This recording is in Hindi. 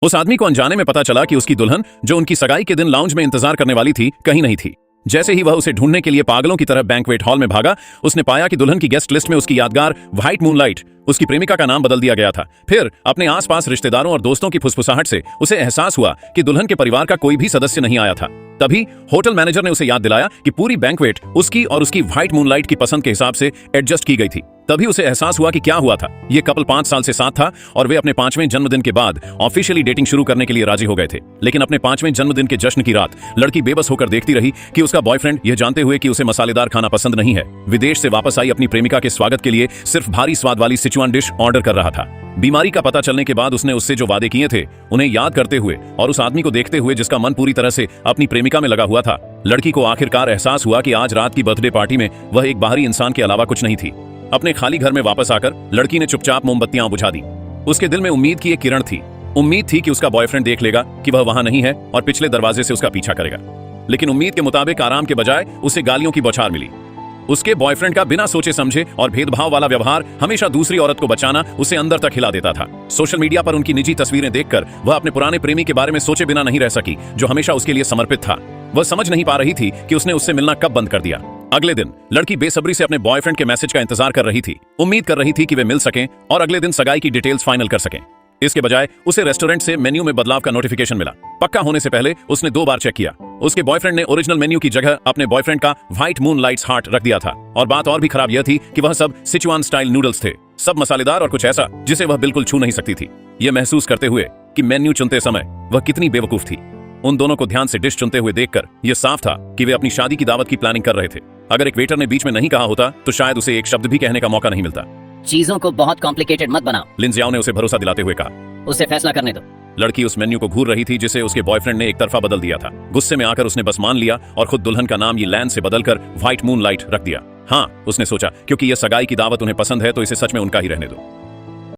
उस आदमी को अनजाने में पता चला कि उसकी दुल्हन, जो उनकी सगाई के दिन लाउंज में इंतजार करने वाली थी, कहीं नहीं थी। जैसे ही वह उसे ढूंढने के लिए पागलों की तरह बैंक्वेट हॉल में भागा, उसने पाया कि दुल्हन की गेस्ट लिस्ट में उसकी यादगार व्हाइट मूनलाइट, उसकी प्रेमिका का नाम बदल दिया गया था। फिर अपने आसपास रिश्तेदारों और दोस्तों की फुसफुसाहट से उसे एहसास हुआ कि दुल्हन के परिवार का कोई भी सदस्य नहीं आया था। तभी होटल मैनेजर ने उसे याद दिलाया कि पूरी बैंक्वेट उसकी और उसकी व्हाइट मूनलाइट की पसंद के हिसाब से एडजस्ट की गई थी। तभी उसे एहसास हुआ कि क्या हुआ था। ये कपल 5 साल से साथ था और वे अपने 5वें जन्मदिन के बाद ऑफिशियली डेटिंग शुरू करने के लिए राजी हो गए थे। लेकिन अपने 5वें जन्मदिन के जश्न की रात लड़की बेबस होकर देखती रही कि उसका बॉयफ्रेंड, यह जानते हुए कि उसे मसालेदार खाना पसंद नहीं है, विदेश से वापस आई अपनी प्रेमिका के स्वागत के लिए सिर्फ भारी स्वाद वाली सिचुआन डिश ऑर्डर कर रहा था। बीमारी का पता चलने के बाद उसने उससे जो वादे किए थे उन्हें याद करते हुए और उस आदमी को देखते हुए जिसका मन पूरी तरह से अपनी प्रेमिका में लगा हुआ था, लड़की को आखिरकार एहसास हुआ कि आज रात की बर्थडे पार्टी में वह एक बाहरी इंसान के अलावा कुछ नहीं थी। अपने खाली घर में वापस आकर लड़की ने चुपचाप मोमबत्तियां बुझा दी। उसके दिल में उम्मीद की एक किरण थी। उम्मीद थी कि उसका बॉयफ्रेंड देख लेगा कि वह वहां नहीं है और पिछले दरवाजे से उसका पीछा करेगा। लेकिन उम्मीद के मुताबिक आराम के बजाय उसे गालियों की बौछार मिली। उसके बॉयफ्रेंड का बिना सोचे समझे और भेदभाव वाला व्यवहार हमेशा दूसरी औरत को बचाना उसे अंदर तक हिला देता था। सोशल मीडिया पर उनकी निजी तस्वीरें देखकर वह अपने पुराने प्रेमी के बारे में सोचे बिना नहीं रह सकी, जो हमेशा उसके लिए समर्पित था। वह समझ नहीं पा रही थी कि उसने उससे मिलना कब बंद कर दिया। अगले दिन लड़की बेसब्री से अपने बॉयफ्रेंड के मैसेज का इंतजार कर रही थी। उम्मीद कर रही थी कि वे मिल सकें और अगले दिन सगाई की डिटेल्स फाइनल कर सकें। इसके बजाय उसे रेस्टोरेंट से मेन्यू में बदलाव का नोटिफिकेशन मिला। पक्का होने से पहले उसने 2 बार चेक किया। उसके बॉयफ्रेंड ने ओरिजिनल मेन्यू की जगह अपने बॉयफ्रेंड का व्हाइट मूनलाइट्स हार्ट रख दिया था। और बात और भी खराब यह थी कि वह सब सिचुआन स्टाइल नूडल्स थे, सब मसालेदार और कुछ ऐसा जिसे वह बिल्कुल छू नहीं सकती थी। यह महसूस करते हुए कि मेन्यू चुनते समय वह कितनी बेवकूफ थी। उन दोनों को ध्यान से डिश चुनते हुए देखकर यह साफ था कि वे अपनी शादी की दावत की प्लानिंग कर रहे थे। अगर एक वेटर ने बीच में नहीं कहा होता तो शायद उसे एक शब्द भी कहने का मौका नहीं मिलता। चीजों को बहुत कॉम्प्लिकेटेड मत बनाओ, लिंजियाओ ने उसे भरोसा दिलाते हुए कहा। उसे फैसला करने दो। लड़की उस मेन्यू को घूर रही थी जिसे उसके बॉयफ्रेंड ने एक तरफा बदल दिया था। गुस्से में आकर उसने बस मान लिया और खुद दुल्हन का नाम ये लैंड से बदलकर व्हाइट मूनलाइट रख दिया। हाँ, उसने सोचा क्योंकि यह सगाई की दावत उन्हें पसंद है तो इसे सच में उनका ही रहने दो।